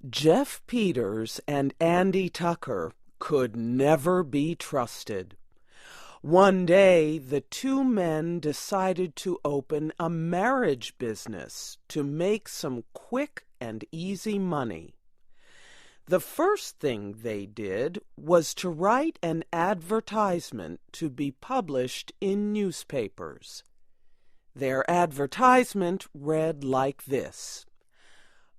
Jeff Peters and Andy Tucker could never be trusted. One day, the two men decided to open a marriage business to make some quick and easy money. The first thing they did was to write an advertisement to be published in newspapers. Their advertisement read like this: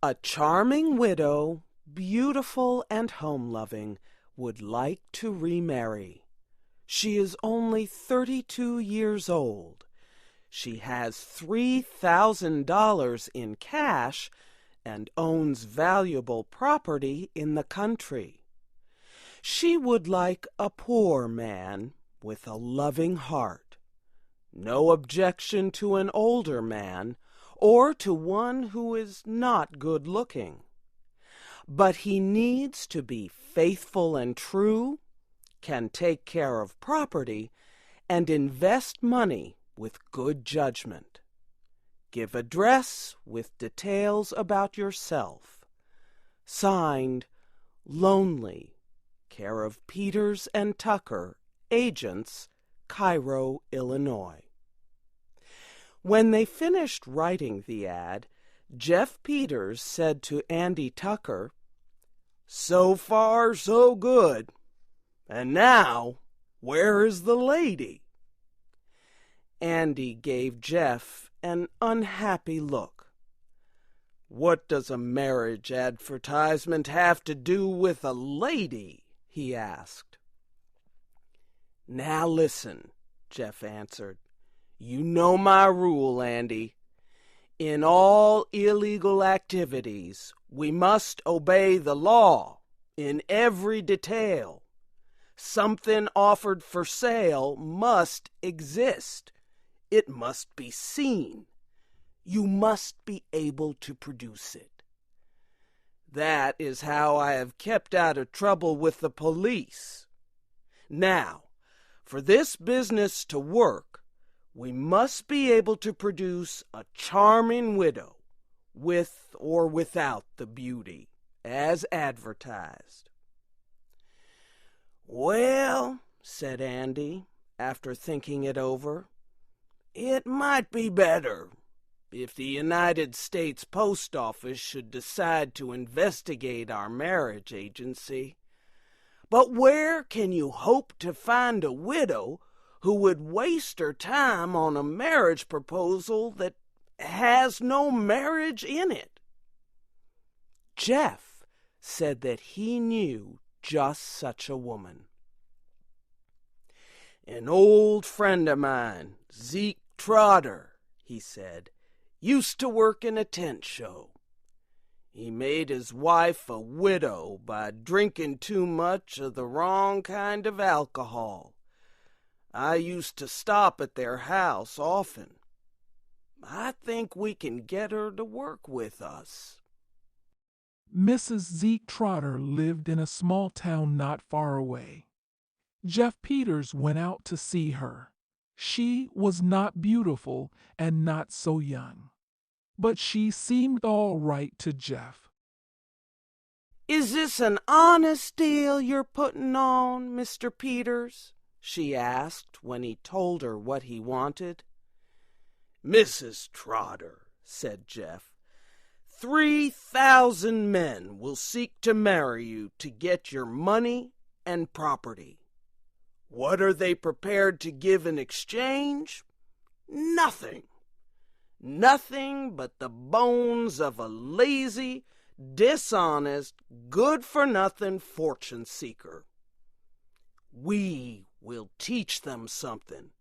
"A charming widow, beautiful and home-loving, would like to remarry. She is only 32 years old. She has $3,000 in cash and owns valuable property in the country. She would like a poor man with a loving heart. No objection to an older man, or to one who is not good-looking. But he needs to be faithful and true, can take care of property, and invest money with good judgment. Give address with details about yourself. Signed, Lonely, care of Peters and Tucker, agents, Cairo, Illinois." When they finished writing the ad, Jeff Peters said to Andy Tucker, "So far, so good. And now, where is the lady?" Andy gave Jeff an unhappy look. "What does a marriage advertisement have to do with a lady?" he asked. "Now listen," Jeff answered. "You know my rule, Andy. In all illegal activities, we must obey the law in every detail. Something offered for sale must exist. It must be seen. You must be able to produce it. That is how I have kept out of trouble with the police. Now, for this business to work, we must be able to produce a charming widow, with or without the beauty, as advertised." "Well," said Andy, after thinking it over, "it might be better if the United States Post Office should decide to investigate our marriage agency. But where can you hope to find a widow who would waste her time on a marriage proposal that has no marriage in it?" Jeff said that he knew just such a woman. "An old friend of mine, Zeke Trotter," he said, "used to work in a tent show. He made his wife a widow by drinking too much of the wrong kind of alcohol. I used to stop at their house often. I think we can get her to work with us." Mrs. Zeke Trotter lived in a small town not far away. Jeff Peters went out to see her. She was not beautiful and not so young, but she seemed all right to Jeff. "Is this an honest deal you're putting on, Mr. Peters?" she asked when he told her what he wanted. "Mrs. Trotter," said Jeff, 3,000 men will seek to marry you to get your money and property. What are they prepared to give in exchange? Nothing. Nothing but the bones of a lazy, dishonest, good-for-nothing fortune seeker. We will teach them something.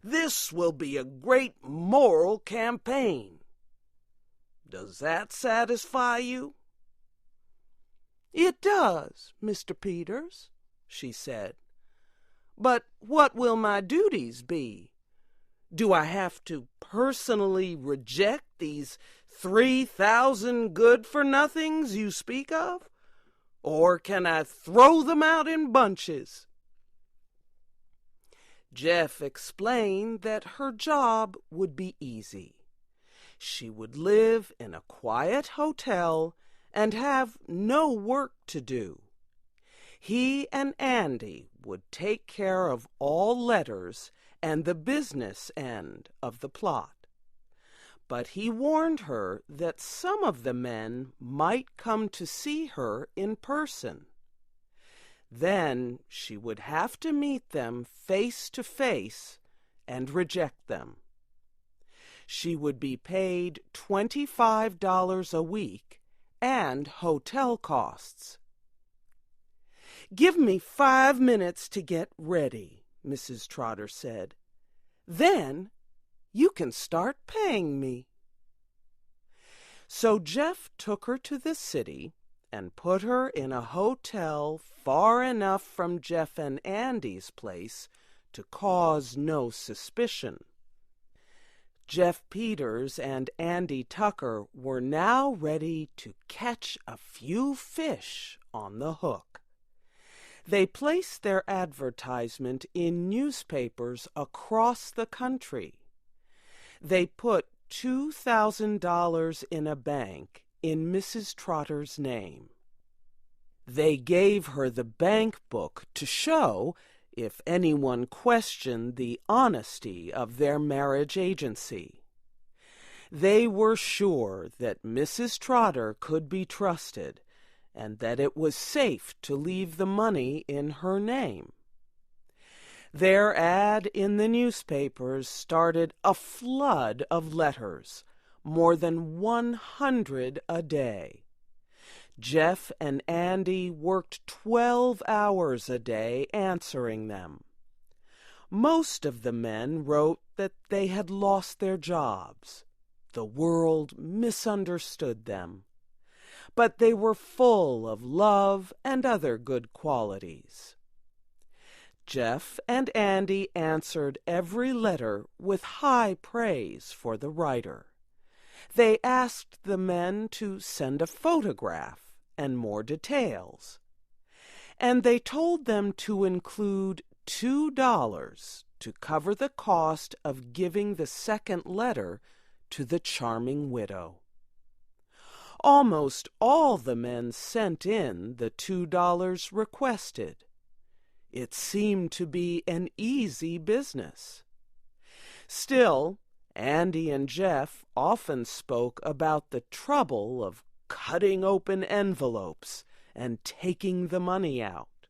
This will be a great moral campaign. Does that satisfy you?" "It does, Mr. Peters," she said. "But what will my duties be? Do I have to personally reject these 3,000 good-for-nothings you speak of? Or can I throw them out in bunches?" Jeff explained that her job would be easy. She would live in a quiet hotel and have no work to do. He and Andy would take care of all letters and the business end of the plot. But he warned her that some of the men might come to see her in person. Then she would have to meet them face to face and reject them. She would be paid $25 a week and hotel costs. "Give me 5 minutes to get ready," Mrs. Trotter said. "Then you can start paying me." So Jeff took her to the city and put her in a hotel far enough from Jeff and Andy's place to cause no suspicion. Jeff Peters and Andy Tucker were now ready to catch a few fish on the hook. They placed their advertisement in newspapers across the country. They put $2,000 in a bank in Mrs. Trotter's name. They gave her the bank book to show if anyone questioned the honesty of their marriage agency. They were sure that Mrs. Trotter could be trusted and that it was safe to leave the money in her name. Their ad in the newspapers started a flood of letters, more than 100 a day. Jeff and Andy worked 12 hours a day answering them. Most of the men wrote that they had lost their jobs. The world misunderstood them. But they were full of love and other good qualities. Jeff and Andy answered every letter with high praise for the writer. They asked the men to send a photograph and more details. And they told them to include $2 to cover the cost of giving the second letter to the charming widow. Almost all the men sent in the $2 requested. It seemed to be an easy business. Still, Andy and Jeff often spoke about the trouble of cutting open envelopes and taking the money out.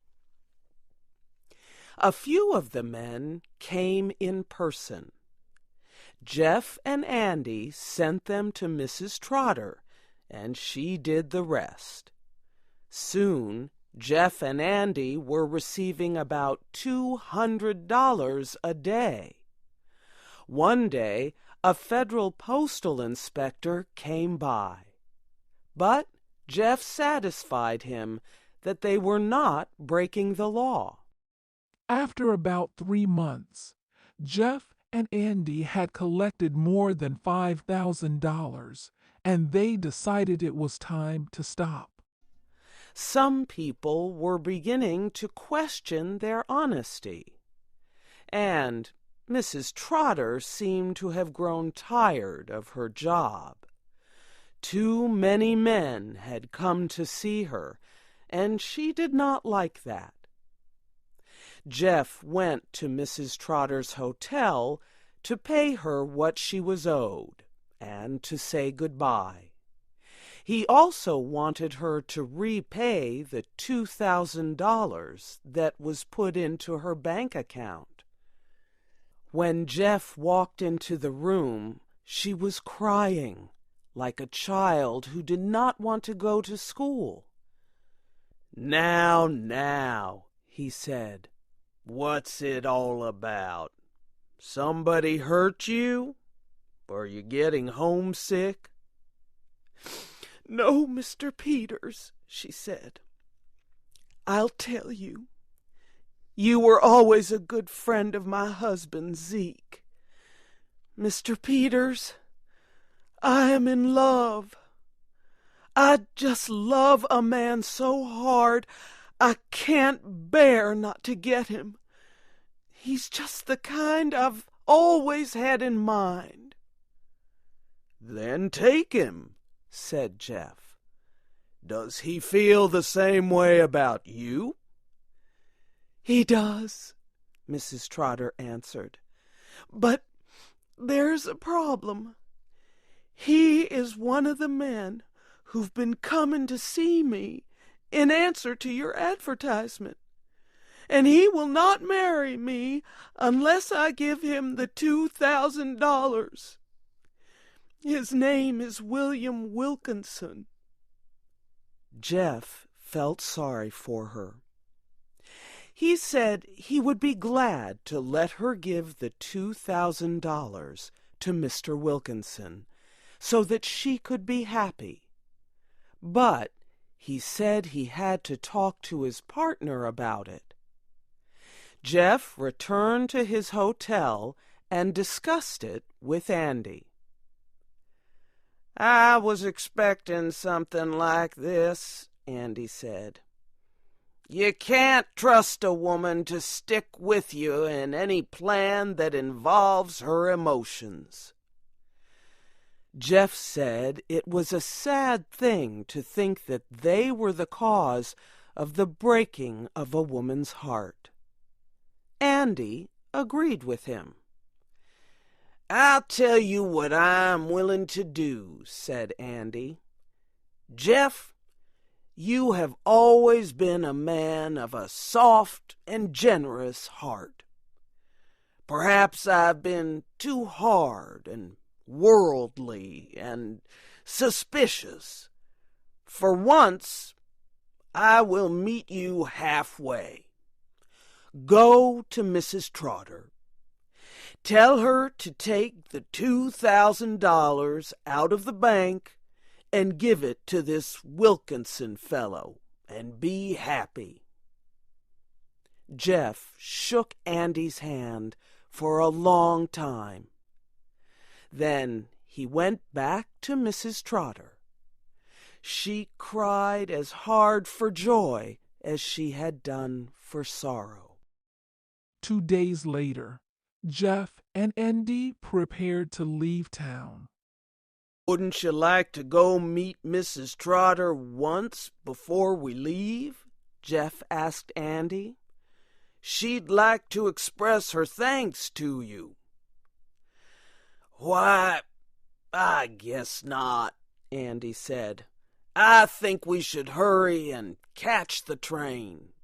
A few of the men came in person. Jeff and Andy sent them to Mrs. Trotter, and she did the rest. Soon, Jeff and Andy were receiving about $200 a day. One day, a federal postal inspector came by. But Jeff satisfied him that they were not breaking the law. After about 3 months, Jeff and Andy had collected more than $5,000, and they decided it was time to stop. Some people were beginning to question their honesty, and Mrs. Trotter seemed to have grown tired of her job. Too many men had come to see her, and she did not like that. Jeff went to Mrs. Trotter's hotel to pay her what she was owed and to say goodbye. He also wanted her to repay the $2,000 that was put into her bank account. When Jeff walked into the room, she was crying like a child who did not want to go to school. Now, he said, "what's it all about? Somebody hurt you? Are you getting homesick?" "No, Mr. Peters," she said. "I'll tell you. You were always a good friend of my husband, Zeke. Mr. Peters, I am in love. I just love a man so hard I can't bear not to get him. He's just the kind I've always had in mind." "Then take him," said Jeff. Does he feel the same way about you?" "He does," Mrs. Trotter answered. "But there's a problem. He is one of the men who've been coming to see me in answer to your advertisement, and he will not marry me unless I give him the $2,000. His name is William Wilkinson." Jeff felt sorry for her. He said he would be glad to let her give the $2,000 to Mr. Wilkinson so that she could be happy. But he said he had to talk to his partner about it. Jeff returned to his hotel and discussed it with Andy. "I was expecting something like this," Andy said. "You can't trust a woman to stick with you in any plan that involves her emotions." Jeff said it was a sad thing to think that they were the cause of the breaking of a woman's heart. Andy agreed with him. "I'll tell you what I'm willing to do," said Andy. "Jeff, you have always been a man of a soft and generous heart. Perhaps I've been too hard and worldly and suspicious. For once, I will meet you halfway. Go to Mrs. Trotter. Tell her to take the $2,000 out of the bank and give it to this Wilkinson fellow, and be happy." Jeff shook Andy's hand for a long time. Then he went back to Mrs. Trotter. She cried as hard for joy as she had done for sorrow. 2 days later, Jeff and Andy prepared to leave town. "Wouldn't you like to go meet Mrs. Trotter once before we leave?" Jeff asked Andy. "She'd like to express her thanks to you." "Why, I guess not," Andy said. "I think we should hurry and catch the train."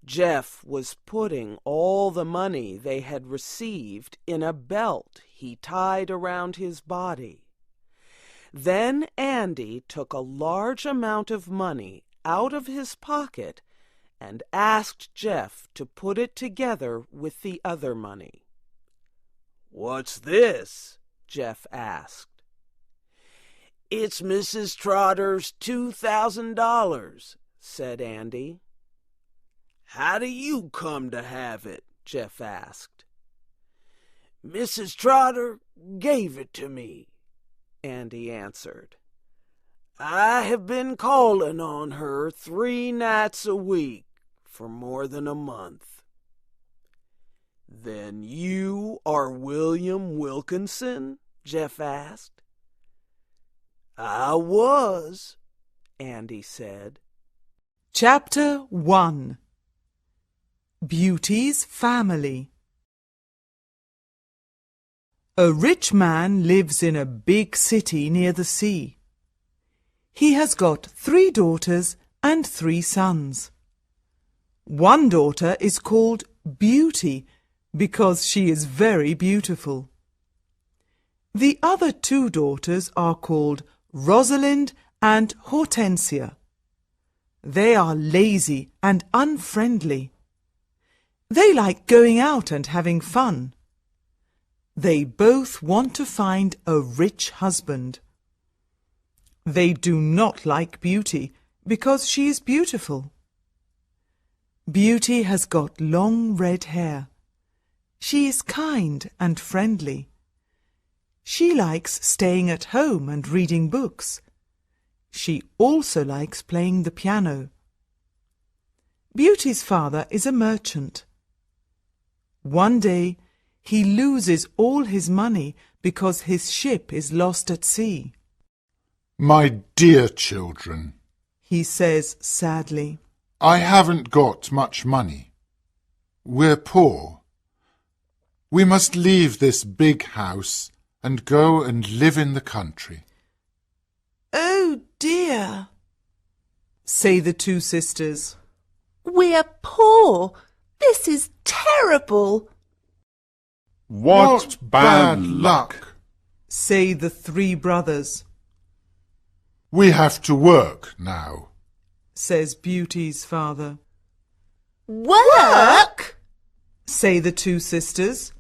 Jeff was putting all the money they had received in a belt he tied around his body. Then Andy took a large amount of money out of his pocket and asked Jeff to put it together with the other money. "What's this?" Jeff asked. "It's Mrs. Trotter's $2,000, said Andy. "How do you come to have it?" Jeff asked. "Mrs. Trotter gave it to me," Andy answered. "I have been calling on her 3 nights a week for more than a month." "Then you are William Wilkinson?" Jeff asked. "I was," Andy said. Chapter 1. Beauty's Family. A rich man lives in a big city near the sea. He has got 3 daughters and 3 sons. One daughter is called Beauty because she is very beautiful. The other 2 daughters are called Rosalind and Hortensia. They are lazy and unfriendly. They like going out and having fun. They both want to find a rich husband. They do not like Beauty because she is beautiful. Beauty has got long red hair. She is kind and friendly. She likes staying at home and reading books. She also likes playing the piano. Beauty's father is a merchant. One day, he loses all his money because his ship is lost at sea. My dear children, he says sadly. I haven't got much money. We're poor. We must leave this big house and go and live in the country. Oh dear, say the two sisters. We're poor. This is terrible. What bad luck! Say the three brothers. We have to work now, Says Beauty's father. Work? Say the two sisters.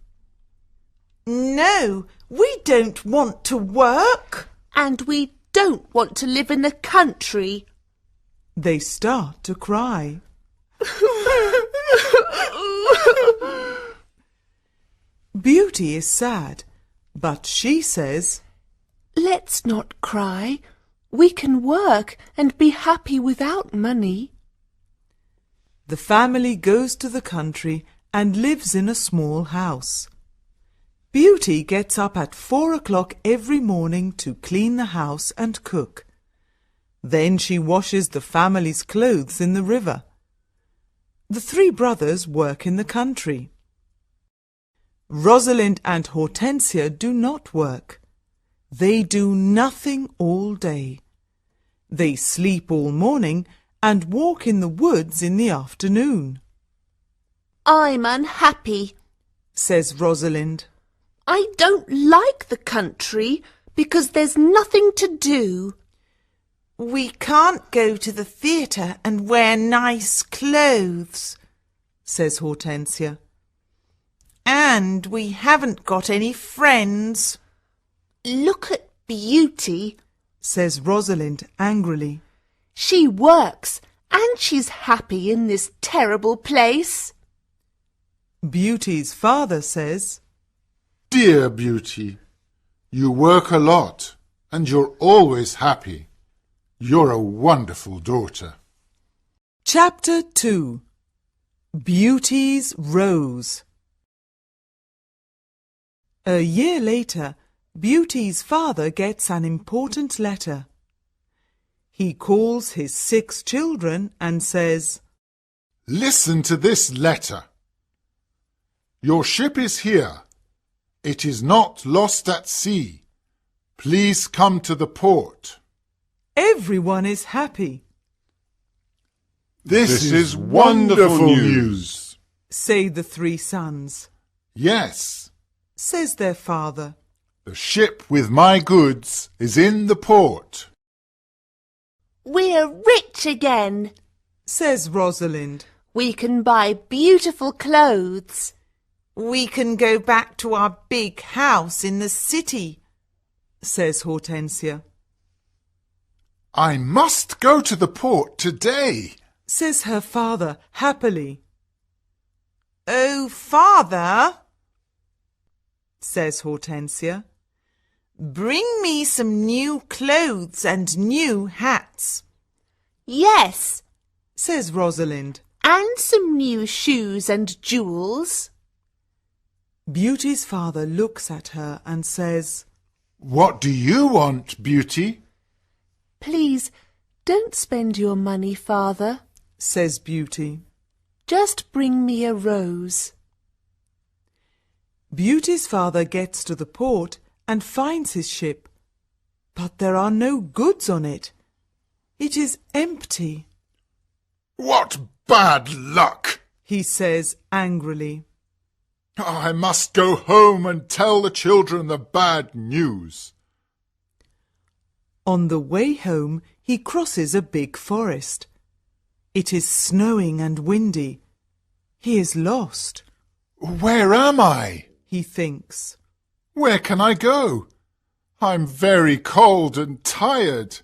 No, we don't want to work. And we don't want to live in the country. They start to cry. Beauty is sad, but she says, Let's not cry. We can work and be happy without money. the family goes to the country and lives in a small house. Beauty gets up at 4 o'clock every morning to clean the house and cook. Then she washes the family's clothes in the river. The three brothers work in the country. Rosalind and Hortensia do not work. They do nothing all day. They sleep all morning and walk in the woods in the afternoon. I'm unhappy. Says Rosalind. I don't like the country because there's nothing to do. We can't go to the theatre and wear nice clothes, says Hortensia. And we haven't got any friends, Look at Beauty. says Rosalind angrily. She works and she's happy in this terrible place. Beauty's father says, Dear Beauty, you work a lot and you're always happy. You're a wonderful daughter. Chapter 2. Beauty's Rose. A year later, Beauty's father gets an important letter. He calls his 6 children and says, Listen to this letter. Your ship is here. It is not lost at sea. Please come to the port. Everyone is happy, This is wonderful news. say the 3 sons. Yes, Says their father. the ship with my goods is in the port. We're rich again. Says Rosalind. We can buy beautiful clothes. We can go back to our big house in the city, says Hortensia. I must go to the port today. Says her father happily. Oh, father, says Hortensia, bring me some new clothes and new hats, Yes, says Rosalind. and some new shoes and jewels. Beauty's father looks at her and says, What do you want, Beauty? Please, don't spend your money, father. says Beauty. Just bring me a rose. Beauty's father gets to the port and finds his ship, but there are no goods on it. It is empty, What bad luck! he says angrily. I must go home and tell the children the bad news. On the way home, he crosses a big forest. It is snowing and windy. He is lost, Where am I? he thinks. Where can I go? I'm very cold and tired.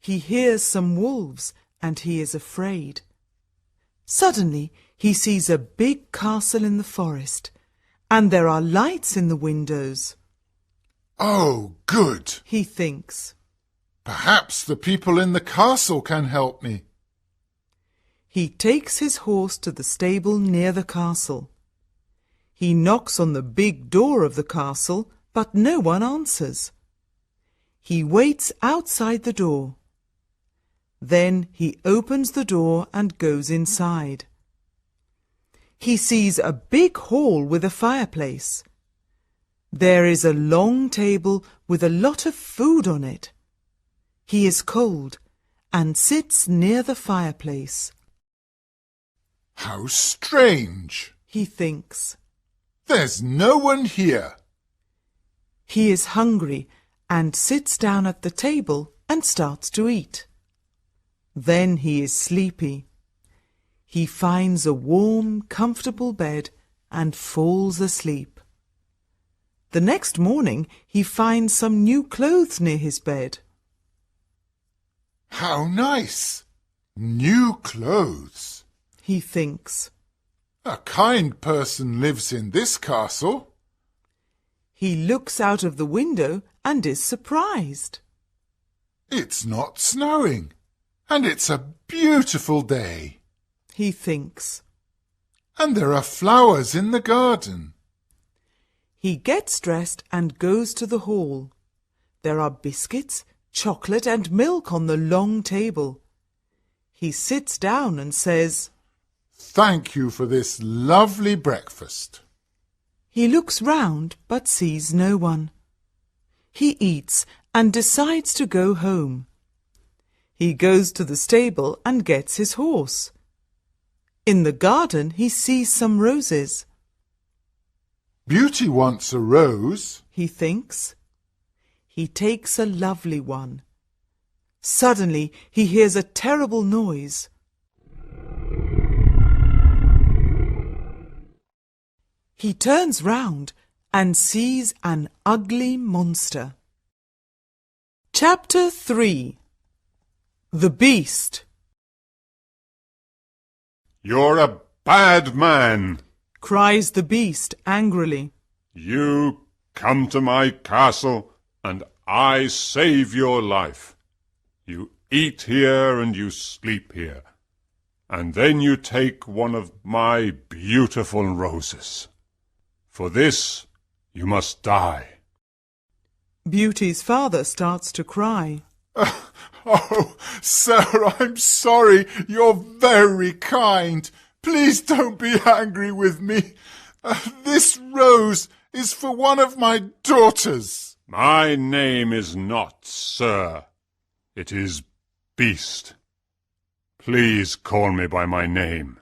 He hears some wolves and he is afraid. Suddenly, he sees a big castle in the forest, and there are lights in the windows, Oh, good. he thinks. Perhaps the people in the castle can help me. He takes his horse to the stable near the castle. He knocks on the big door of the castle, but no one answers. He waits outside the door. Then he opens the door and goes inside. He sees a big hall with a fireplace. There is a long table with a lot of food on it. He is cold and sits near the fireplace. How strange, he thinks. There's no one here. He is hungry and sits down at the table and starts to eat. Then he is sleepy. He finds a warm, comfortable bed and falls asleep. The next morning he finds some new clothes near his bed. How nice! New clothes, he thinks. A kind person lives in this castle. He looks out of the window and is surprised. It's not snowing, and it's a beautiful day, he thinks. And there are flowers in the garden. He gets dressed and goes to the hall. There are biscuits, chocolate and milk on the long table. He sits down and says, Thank you for this lovely breakfast. He looks round but sees no one. He eats and decides to go home. He goes to the stable and gets his horse. In the garden he sees some roses. Beauty wants a rose, he thinks. He takes a lovely one. Suddenly he hears a terrible noise. He turns round and sees an ugly monster. Chapter 3. The Beast. You're a bad man, cries the beast angrily. You come to my castle and I save your life. You eat here and you sleep here, and then you take one of my beautiful roses. For this you must die. Beauty's father starts to cry. Oh, sir, I'm sorry. You're very kind. Please don't be angry with me. This rose is for one of my daughters. My name is not Sir. It is Beast. Please call me by my name.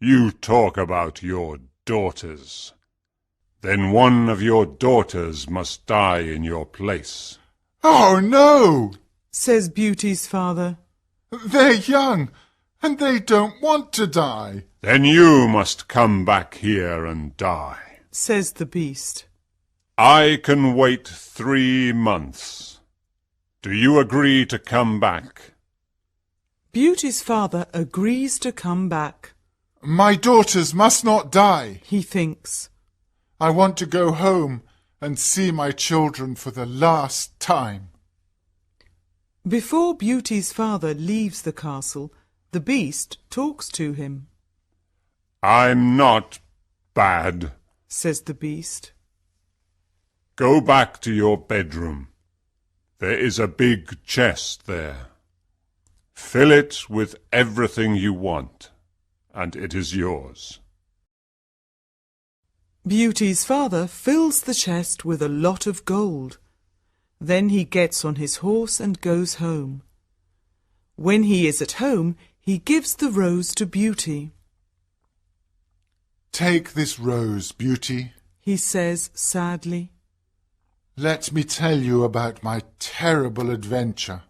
You talk about your daughters. Then one of your daughters must die in your place. Oh, no, says Beauty's father. They're young, and they don't want to die. Then you must come back here and die, says the beast. I can wait 3 months. Do you agree to come back? Beauty's father agrees to come back. My daughters must not die, he thinks. I want to go home and see my children for the last time. Before Beauty's father leaves the castle, the beast talks to him. I'm not bad, says the beast. Go back to your bedroom. There is a big chest there. Fill it with everything you want, and it is yours. Beauty's father fills the chest with a lot of gold. Then he gets on his horse and goes home. When he is at home, he gives the rose to Beauty. Take this rose, Beauty, he says sadly. Let me tell you about my terrible adventure.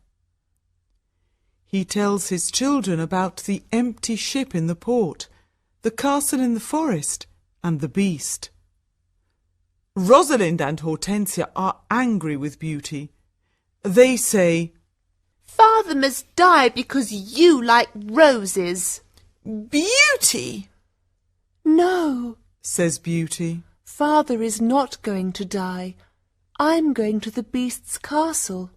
He tells his children about the empty ship in the port, the castle in the forest, and the beast. Rosalind and Hortensia are angry with Beauty. They say, Father must die because you like roses. Beauty! No, says Beauty. Father is not going to die. I'm going to the beast's castle.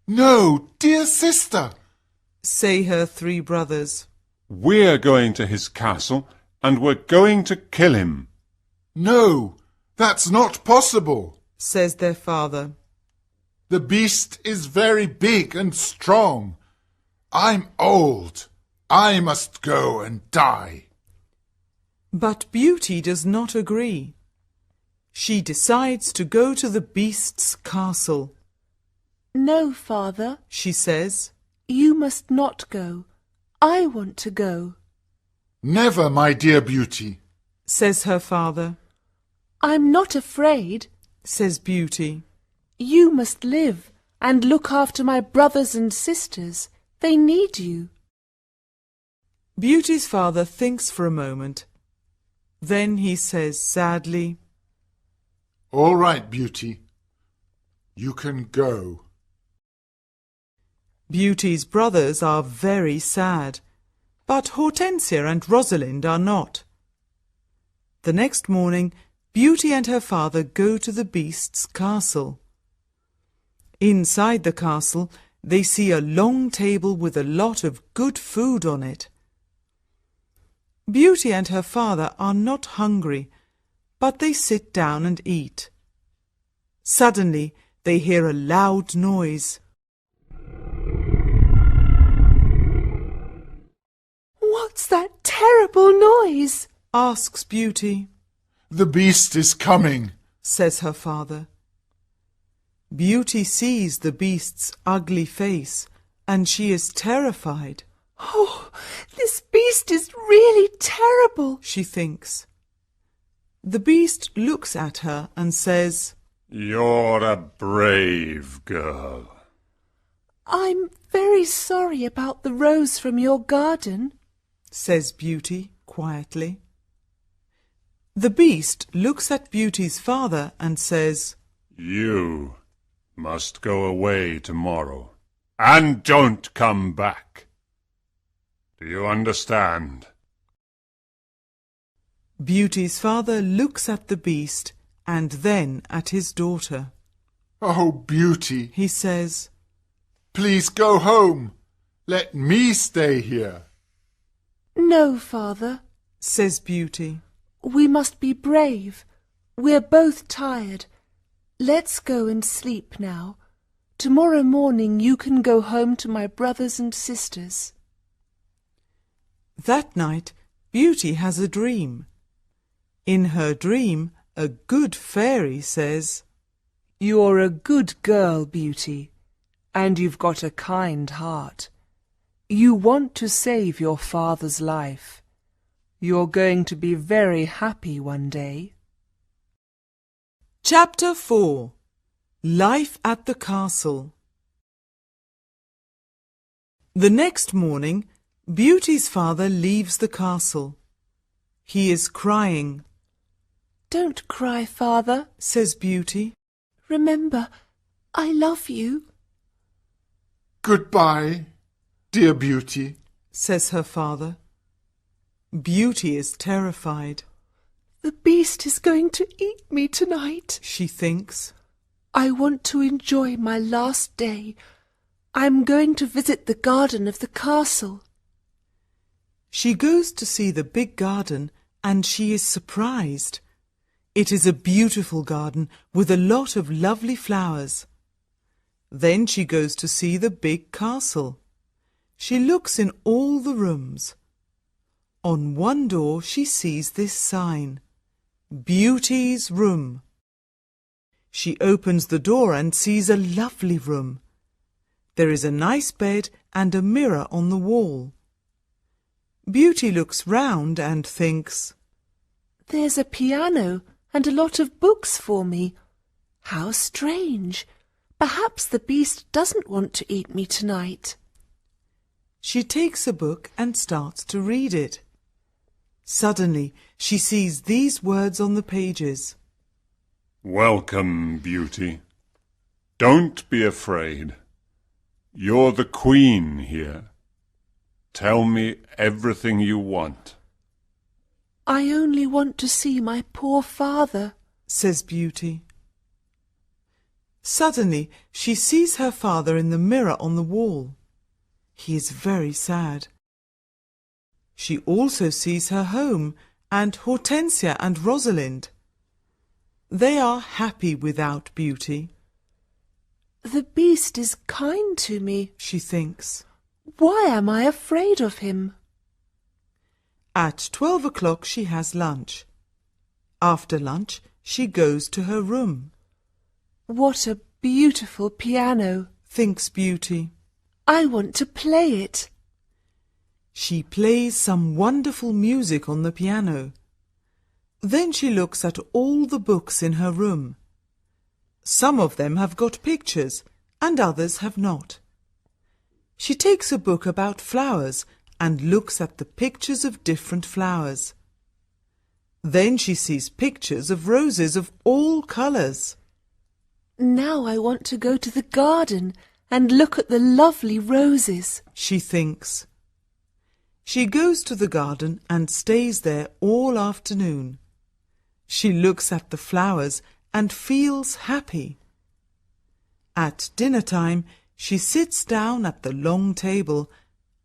No, dear sister, say her 3 brothers. We're going to his castle, and we're going to kill him. No, that's not possible, says their father. The beast is very big and strong. I'm old. I must go and die. But Beauty does not agree. She decides to go to the beast's castle. No, Father, She says, you must not go. I want to go. Never, my dear Beauty. says her father. I'm not afraid. Says Beauty. You must live and look after my brothers and sisters. They need you. Beauty's father thinks for a moment. Then he says sadly, All right, Beauty. You can go. Beauty's brothers are very sad, but Hortensia and Rosalind are not. The next morning, Beauty and her father go to the beast's castle. Inside the castle, they see a long table with a lot of good food on it. Beauty and her father are not hungry, but they sit down and eat. Suddenly, they hear a loud noise. What's that terrible noise? Asks Beauty. The beast is coming. Says her father. Beauty sees the beast's ugly face, and she is terrified. Oh, this beast is really terrible, She thinks. The beast looks at her and says, You're a brave girl. I'm very sorry about the rose from your garden. Says Beauty quietly. The beast looks at Beauty's father and says, You must go away tomorrow, and don't come back. Do you understand? Beauty's father looks at the beast and then at his daughter. Oh, Beauty, He says, please go home. Let me stay here. No, Father, says Beauty. we must be brave. We're both tired. Let's go and sleep now. Tomorrow morning you can go home to my brothers and sisters. That night, Beauty has a dream. In her dream, a good fairy says, You're a good girl, Beauty, and you've got a kind heart. You want to save your father's life. You're going to be very happy one day. Chapter 4. Life at the Castle. The next morning, Beauty's father leaves the castle. He is crying. Don't cry, Father. Says Beauty. Remember, I love you. Goodbye, dear Beauty. Says her father. Beauty is terrified. The beast is going to eat me tonight. She thinks. I want to enjoy my last day. I'm going to visit the garden of the castle. She goes to see the big garden and she is surprised. It is a beautiful garden with a lot of lovely flowers. Then she goes to see the big castle. She looks in all the rooms. On one door she sees this sign, Beauty's Room. She opens the door and sees a lovely room. There is a nice bed and a mirror on the wall. Beauty looks round and thinks, There's a piano and a lot of books for me. How strange! Perhaps the beast doesn't want to eat me tonight. She takes a book and starts to read it. Suddenly, she sees these words on the pages. Welcome, Beauty. Don't be afraid. You're the queen here. Tell me everything you want. I only want to see my poor father, Says Beauty. Suddenly, she sees her father in the mirror on the wall. He is very sad. She also sees her home and Hortensia and Rosalind. They are happy without Beauty. The beast is kind to me. she thinks. Why am I afraid of him? At 12 o'clock she has lunch. After lunch she goes to her room. What a beautiful piano, Thinks Beauty. I want to play it. She plays some wonderful music on the piano. Then she looks at all the books in her room. Some of them have got pictures and others have not. She takes a book about flowers and looks at the pictures of different flowers. Then she sees pictures of roses of all colours. Now I want to go to the garden and look at the lovely roses. She thinks. She goes to the garden and stays there all afternoon. She looks at the flowers and feels happy. At dinner time, she sits down at the long table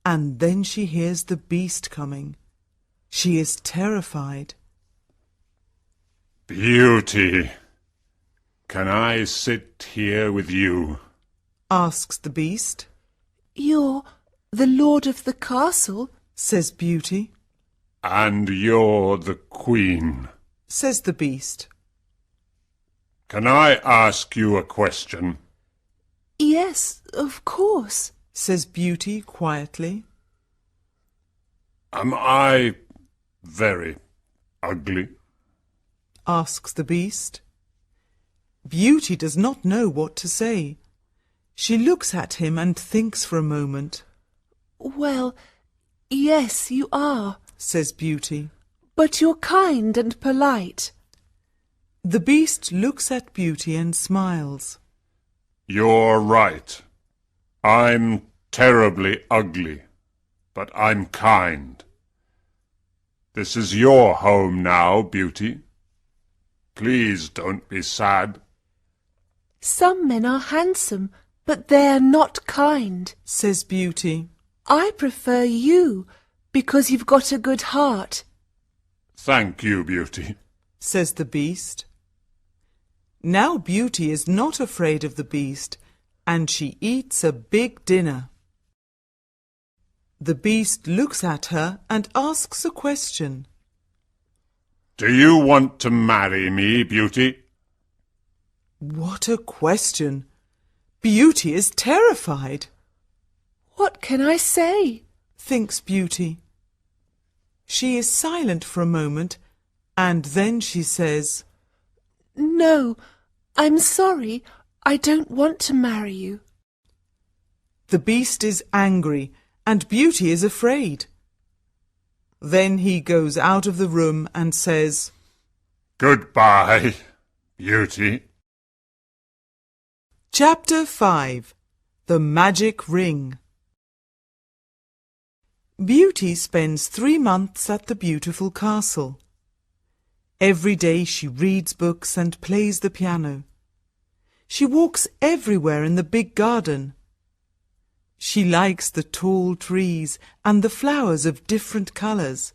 and then she hears the beast coming. She is terrified. Beauty, can I sit here with you? Asks the beast. You're the lord of the castle, Says Beauty. And you're the queen. Says the beast. Can I ask you a question? Yes, of course. Says Beauty quietly. Am I very ugly? Asks the beast. Beauty does not know what to say. She looks at him and thinks for a moment. Well, yes, you are, Says Beauty. but you're kind and polite. The beast looks at Beauty and smiles. You're right. I'm terribly ugly, but I'm kind. This is your home now, Beauty. Please don't be sad. Some men are handsome, but they're not kind. Says Beauty. I prefer you because you've got a good heart. Thank you, Beauty. Says the beast. Now Beauty is not afraid of the beast, and she eats a big dinner. The beast looks at her and asks a question. Do you want to marry me, Beauty? What a question! Beauty is terrified. What can I say? Thinks Beauty. She is silent for a moment, and then she says, No, I'm sorry. I don't want to marry you. The beast is angry, and Beauty is afraid. Then he goes out of the room and says, Goodbye, Beauty. Chapter 5. The Magic Ring. Beauty spends 3 months at the beautiful castle. Every day she reads books and plays the piano. She walks everywhere in the big garden. She likes the tall trees and the flowers of different colours.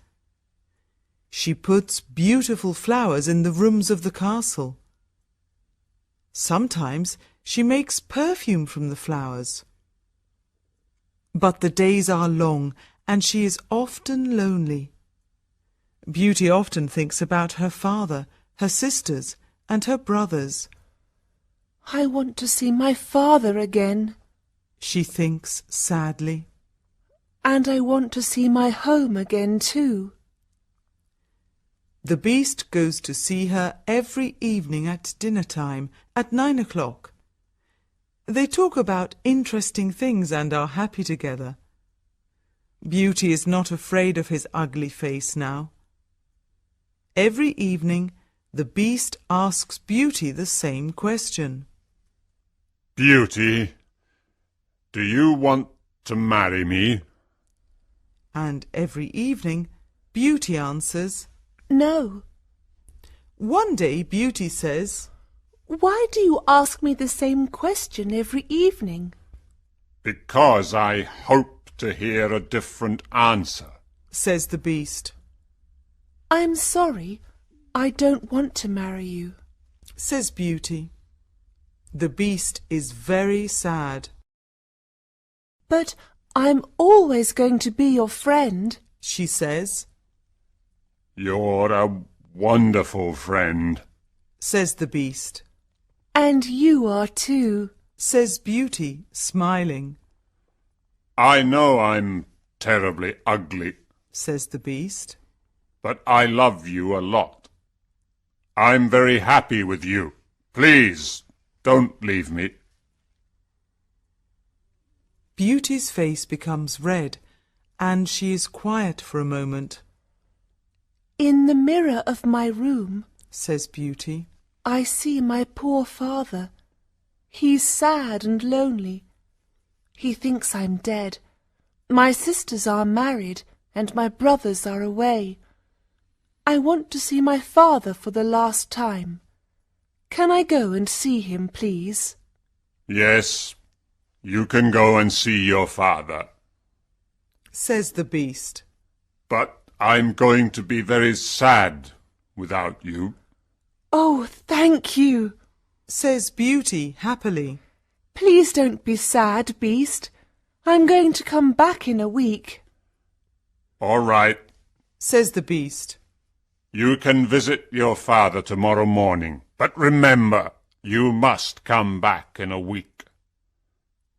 She puts beautiful flowers in the rooms of the castle. Sometimes she makes perfume from the flowers. But the days are long and she is often lonely. Beauty often thinks about her father, her sisters, and her brothers. I want to see my father again. She thinks sadly. And I want to see my home again too. The beast goes to see her every evening at dinner time at 9 o'clock. They talk about interesting things and are happy together. Beauty is not afraid of his ugly face now. Every evening the beast asks Beauty the same question. Beauty, do you want to marry me? And every evening Beauty answers, No. One day Beauty says, Why do you ask me the same question every evening? Because I hope to hear a different answer. Says the beast. I'm sorry. I don't want to marry you. Says Beauty. The beast is very sad. But I'm always going to be your friend, She says, You're a wonderful friend. says the beast. and you are too. Says Beauty, smiling. I know I'm terribly ugly, Says the beast. but I love you a lot. I'm very happy with you. Please, don't leave me. Beauty's face becomes red, and she is quiet for a moment. In the mirror of my room, Says Beauty. I see my poor father. He's sad and lonely. He thinks I'm dead. My sisters are married, and my brothers are away. I want to see my father for the last time. Can I go and see him, please? Yes, you can go and see your father. Says the beast. But I'm going to be very sad without you. Oh, thank you. Says Beauty happily. Please don't be sad, Beast. I'm going to come back in a week. All right, Says the beast. you can visit your father tomorrow morning. But remember, you must come back in a week.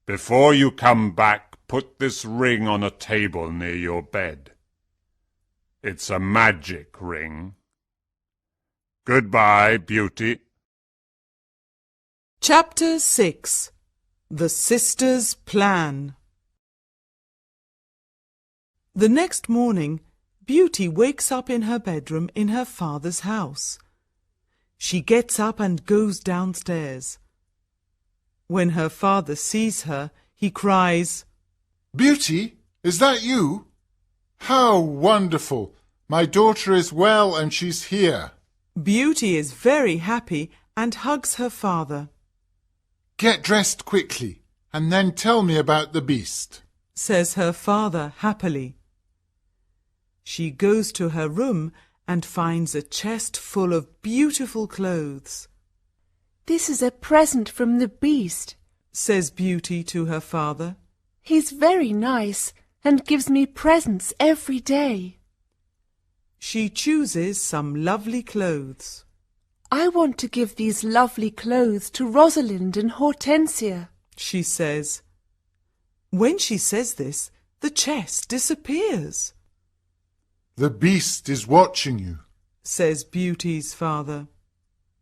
Before you come back, put this ring on a table near your bed. It's a magic ring. Goodbye, Beauty. Chapter 6. The Sisters' Plan. The next morning, Beauty wakes up in her bedroom in her father's house. She gets up and goes downstairs. When her father sees her, he cries, Beauty, is that you? How wonderful! My daughter is well and she's here. Beauty is very happy and hugs her father. Get dressed quickly and then tell me about the beast. Says her father happily. She goes to her room and finds a chest full of beautiful clothes. This is a present from the Beast. Says Beauty to her father. He's very nice and gives me presents every day. She chooses some lovely clothes. I want to give these lovely clothes to Rosalind and Hortensia. She says. When she says this, the chest disappears. The beast is watching you. Says Beauty's father.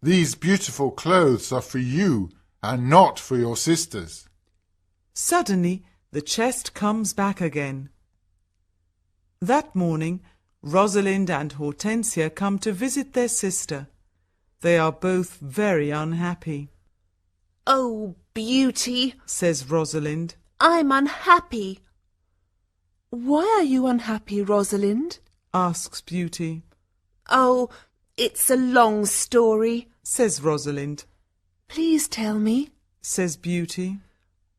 These beautiful clothes are for you and not for your sisters. Suddenly, the chest comes back again. That morning, Rosalind and Hortensia come to visit their sister. They are both very unhappy. Oh, Beauty, Says Rosalind. I'm unhappy. Why are you unhappy, Rosalind? Asks Beauty. Oh, it's a long story. Says Rosalind. Please tell me. Says Beauty.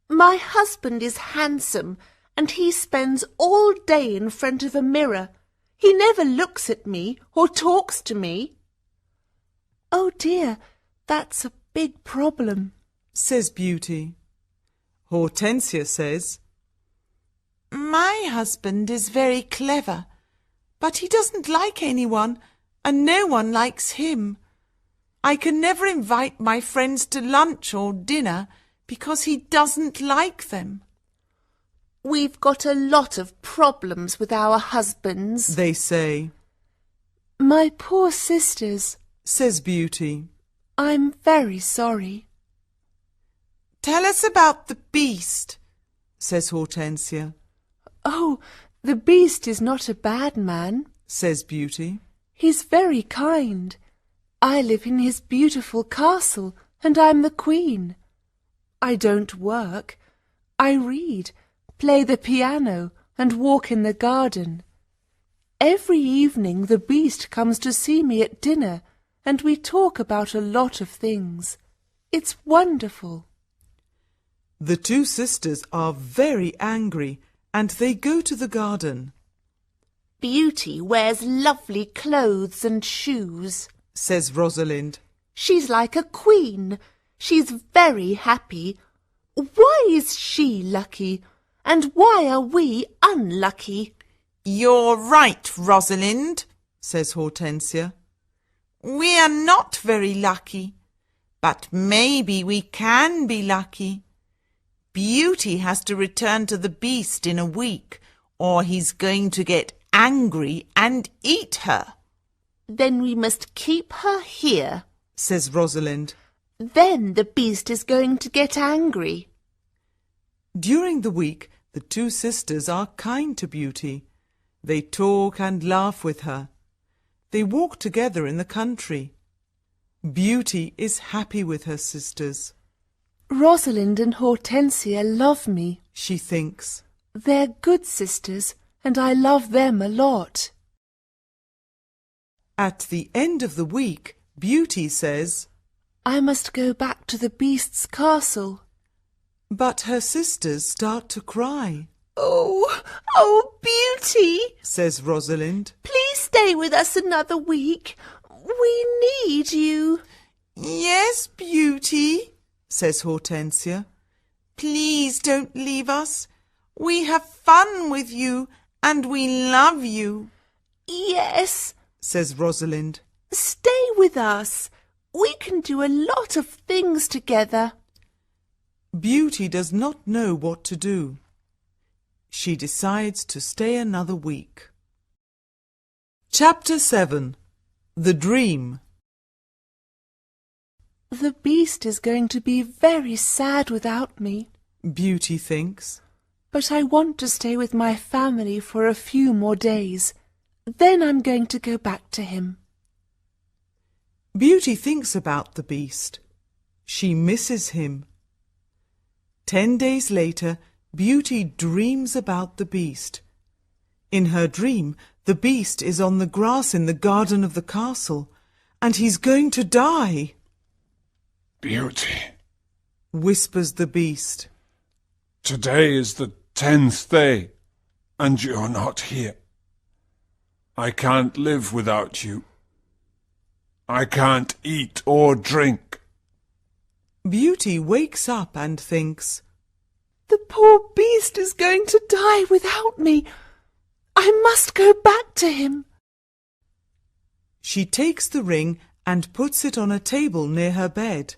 My husband is handsome, and he spends all day in front of a mirror. He never looks at me or talks to me. Oh dear, that's a big problem. Says Beauty. Hortensia says, My husband is very clever, but he doesn't like anyone, and no one likes him. I can never invite my friends to lunch or dinner because he doesn't like them. We've got a lot of problems with our husbands. They say. My poor sisters. Says Beauty. I'm very sorry. Tell us about the beast, says Hortensia. Oh, the Beast is not a bad man. Says Beauty. He's very kind. I live in his beautiful castle, and I'm the queen. I don't work. I read, play the piano, and walk in the garden. Every evening the Beast comes to see me at dinner, and we talk about a lot of things. It's wonderful. The two sisters are very angry, and they go to the garden. Beauty wears lovely clothes and shoes. Says Rosalind. She's like a queen. She's very happy. Why is she lucky? And why are we unlucky? You're right, Rosalind, says Hortensia. We are not very lucky, but maybe we can be lucky. Beauty has to return to the beast in a week, or he's going to get angry and eat her. Then we must keep her here. Says Rosalind. Then the beast is going to get angry. During the week, the two sisters are kind to Beauty. They talk and laugh with her. They walk together in the country. Beauty is happy with her sisters. Rosalind and Hortensia love me, she thinks. They're good sisters, and I love them a lot. At the end of the week, Beauty says, I must go back to the beast's castle. But her sisters start to cry. Oh, Beauty, says Rosalind. Please stay with us another week. We need you. Yes, Beauty, says Hortensia. Please don't leave us. We have fun with you and we love you. Yes, says Rosalind. Stay with us. We can do a lot of things together. Beauty does not know what to do. She decides to stay another week. Chapter 7. The Dream. The beast is going to be very sad without me, Beauty thinks. But I want to stay with my family for a few more days. Then I'm going to go back to him. Beauty thinks about the beast. She misses him. 10 days later, Beauty dreams about the beast. In her dream, the beast is on the grass in the garden of the castle, and he's going to die. Beauty, whispers the beast. Today is the 10th day, and you're not here. I can't live without you. I can't eat or drink. Beauty wakes up and thinks, The poor beast is going to die without me. I must go back to him. She takes the ring and puts it on a table near her bed.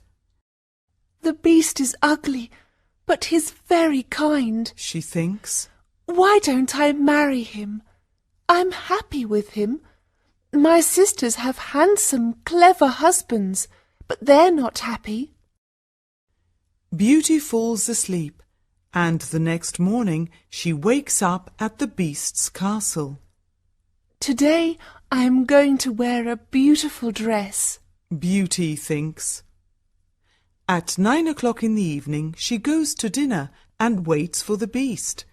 The beast is ugly, but he's very kind, she thinks. Why don't I marry him? I'm happy with him. My sisters have handsome, clever husbands, but they're not happy. Beauty falls asleep, and the next morning she wakes up at the beast's castle. Today I am going to wear a beautiful dress, Beauty thinks. At 9 o'clock in the evening she goes to dinner and waits for the beast.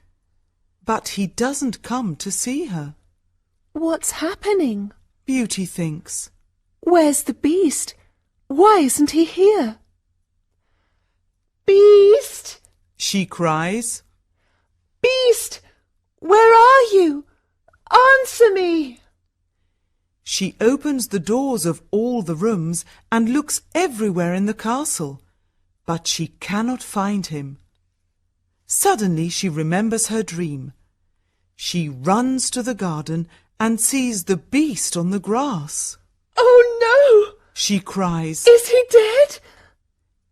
But he doesn't come to see her. What's happening? Beauty thinks. Where's the beast? Why isn't he here? Beast! She cries. Beast! Where are you? Answer me! She opens the doors of all the rooms and looks everywhere in the castle, but she cannot find him. Suddenly she remembers her dream. She runs to the garden and sees the beast on the grass. Oh no! She cries. Is he dead?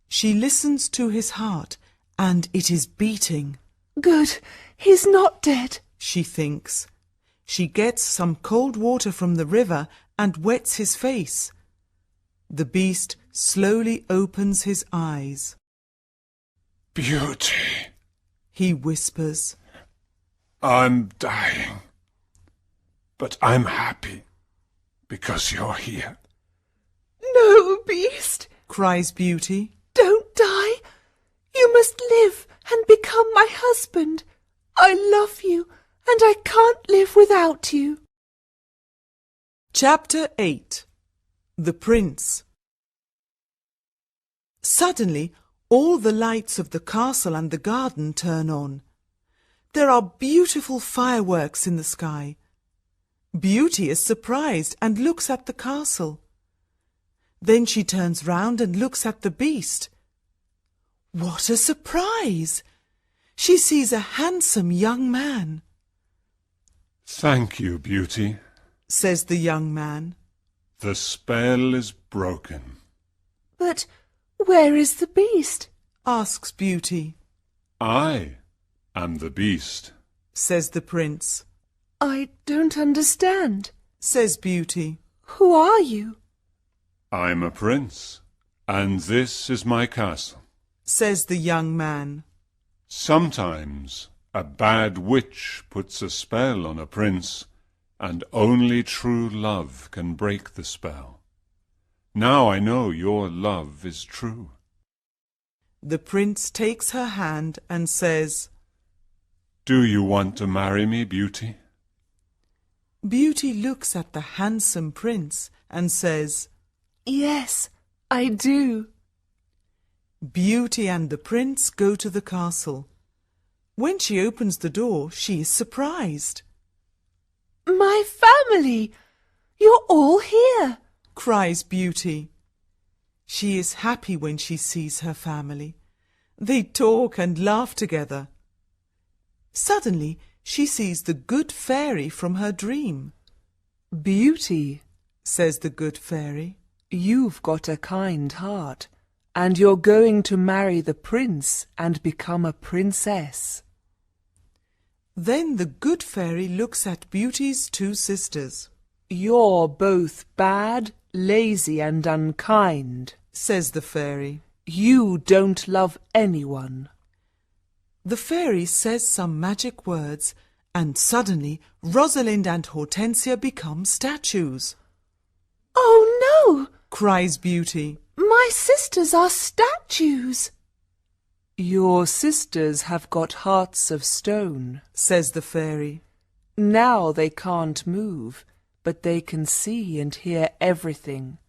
She listens to his heart and it is beating. Good, he's not dead, she thinks. She gets some cold water from the river and wets his face. The beast slowly opens his eyes. Beauty, he whispers. I'm dying, but I'm happy because you're here. No, Beast, cries Beauty. Don't die. You must live and become my husband. I love you and I can't live without you. Chapter 8. The Prince. Suddenly, all the lights of the castle and the garden turn on. There are beautiful fireworks in the sky. Beauty is surprised and looks at the castle. Then she turns round and looks at the beast. What a surprise! She sees a handsome young man. Thank you, Beauty. Says the young man. The spell is broken. But where is the beast? Asks Beauty. I am the beast. Says the prince. I don't understand. Says Beauty. Who are you? I'm a prince, and this is my castle. Says the young man. Sometimes a bad witch puts a spell on a prince, and only true love can break the spell. Now I know your love is true. The prince takes her hand and says, Do you want to marry me, Beauty? Beauty looks at the handsome prince and says, Yes, I do. Beauty and the prince go to the castle. When she opens the door, she is surprised. My family! You're all here! Cries Beauty. She is happy when she sees her family. They talk and laugh together. Suddenly, she sees the good fairy from her dream. Beauty, Says the good fairy. you've got a kind heart, and you're going to marry the prince and become a princess. Then the good fairy looks at Beauty's two sisters. You're both bad, lazy and unkind. Says the fairy. You don't love anyone. The fairy says some magic words, and suddenly Rosalind and Hortensia become statues. Oh no! Cries Beauty. My sisters are statues! Your sisters have got hearts of stone. Says the fairy. Now they can't move, but they can see and hear everything.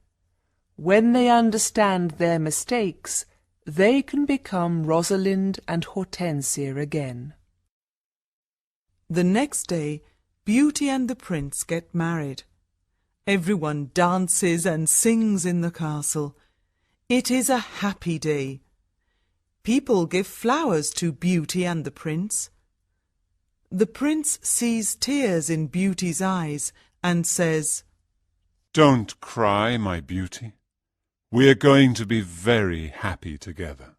When they understand their mistakes, they can become Rosalind and Hortensia again. The next day, Beauty and the prince get married. Everyone dances and sings in the castle. It is a happy day. People give flowers to Beauty and the prince. The prince sees tears in Beauty's eyes and says, Don't cry, my beauty. We're going to be very happy together.